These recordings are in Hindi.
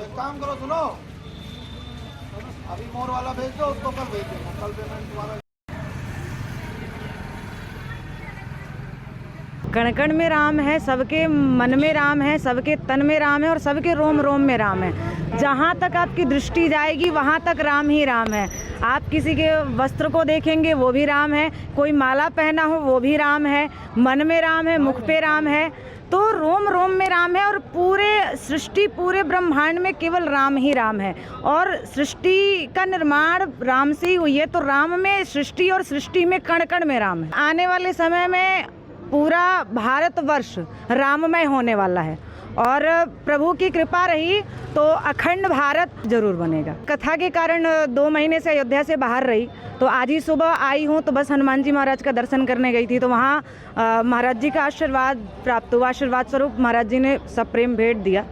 एक काम करो, सुनो, अभी मोर वाला भेज दो, उसको कल भेज देना, कल पेमेंट तुम्हारा। कण कण में राम है, सबके मन में राम है, सबके तन में राम है और सबके रोम रोम में राम है। जहाँ तक आपकी दृष्टि जाएगी वहाँ तक राम ही राम है। आप किसी के वस्त्र को देखेंगे वो भी राम है, कोई माला पहना हो वो भी राम है, मन में राम है, मुख पे राम है, तो रोम रोम में राम है। और पूरे सृष्टि, पूरे ब्रह्मांड में केवल राम ही राम है। और सृष्टि का निर्माण राम से ही हुई है, तो राम में सृष्टि और सृष्टि में कण कण में राम है। आने वाले समय में पूरा भारतवर्ष राममय होने वाला है और प्रभु की कृपा रही तो अखंड भारत जरूर बनेगा। कथा के कारण 2 महीने से अयोध्या से बाहर रही, तो आज ही सुबह आई हूँ, तो बस हनुमान जी महाराज का दर्शन करने गई थी, तो वहाँ महाराज जी का आशीर्वाद प्राप्त हुआ। आशीर्वाद स्वरूप महाराज जी ने सब प्रेम भेंट दिया।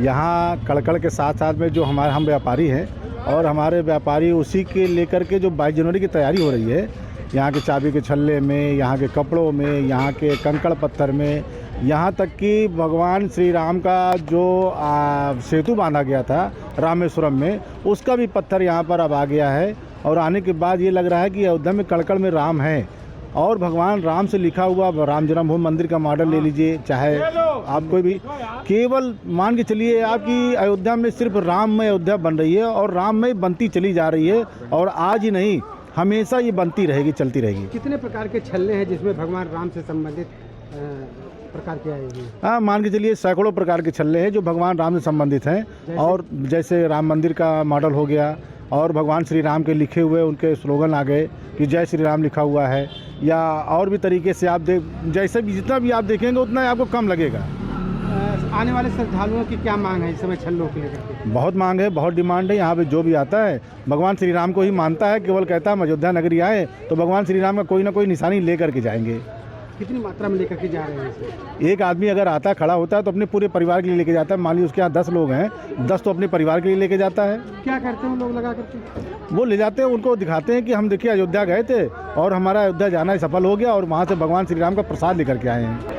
यहाँ कड़कड़ के साथ साथ में जो हम व्यापारी हैं और हमारे व्यापारी उसी के लेकर के जो 22 जनवरी की तैयारी हो रही है, यहाँ के चाबी के छल्ले में, यहाँ के कपड़ों में, यहाँ के कंकड़ पत्थर में, यहाँ तक कि भगवान श्री राम का जो सेतु बांधा गया था रामेश्वरम में, उसका भी पत्थर यहाँ पर अब आ गया है। और आने के बाद ये लग रहा है कि अयोध्या में कड़कड़ में राम है और भगवान राम से लिखा हुआ राम जन्मभूमि मंदिर का मॉडल ले लीजिए, चाहे आप कोई भी, केवल मान के चलिए आपकी अयोध्या में सिर्फ राममय अयोध्या बन रही है और राममय बनती चली जा रही है और आज ही नहीं हमेशा ये बनती रहेगी, चलती रहेगी। कितने प्रकार के छल्ले हैं जिसमें भगवान राम से संबंधित प्रकार के आएगी? हाँ, मान के चलिए सैकड़ों प्रकार के छल्ले हैं जो भगवान राम से संबंधित हैं। और जैसे राम मंदिर का मॉडल हो गया और भगवान श्री राम के लिखे हुए उनके स्लोगन आ गए कि जय श्री राम लिखा हुआ है, या और भी तरीके से आप जैसे भी जितना भी आप देखेंगे उतना ही आपको कम लगेगा। आने वाले श्रद्धालुओं की क्या मांग है इस समय छल्लों के लेकर? बहुत मांग है, बहुत डिमांड है। यहाँ पे जो भी आता है भगवान श्री राम को ही मानता है, केवल कहता है अयोध्या नगरी आए तो भगवान श्री राम का कोई ना कोई निशानी लेकर के जाएंगे। कितनी मात्रा में लेकर के जा रहे हैं? एक आदमी अगर आता है, खड़ा होता है तो अपने पूरे परिवार के लिए लेके जाता है। मान लीजिए उसके यहाँ 10 लोग हैं, 10 तो अपने परिवार के लिए लेके जाता है। क्या करते हैं लोग लगा करके? वो ले जाते हैं, उनको दिखाते हैं कि हम देखिए अयोध्या गए थे और हमारा अयोध्या जाना सफल हो गया और वहाँ से भगवान श्री राम का प्रसाद लेकर के आए हैं।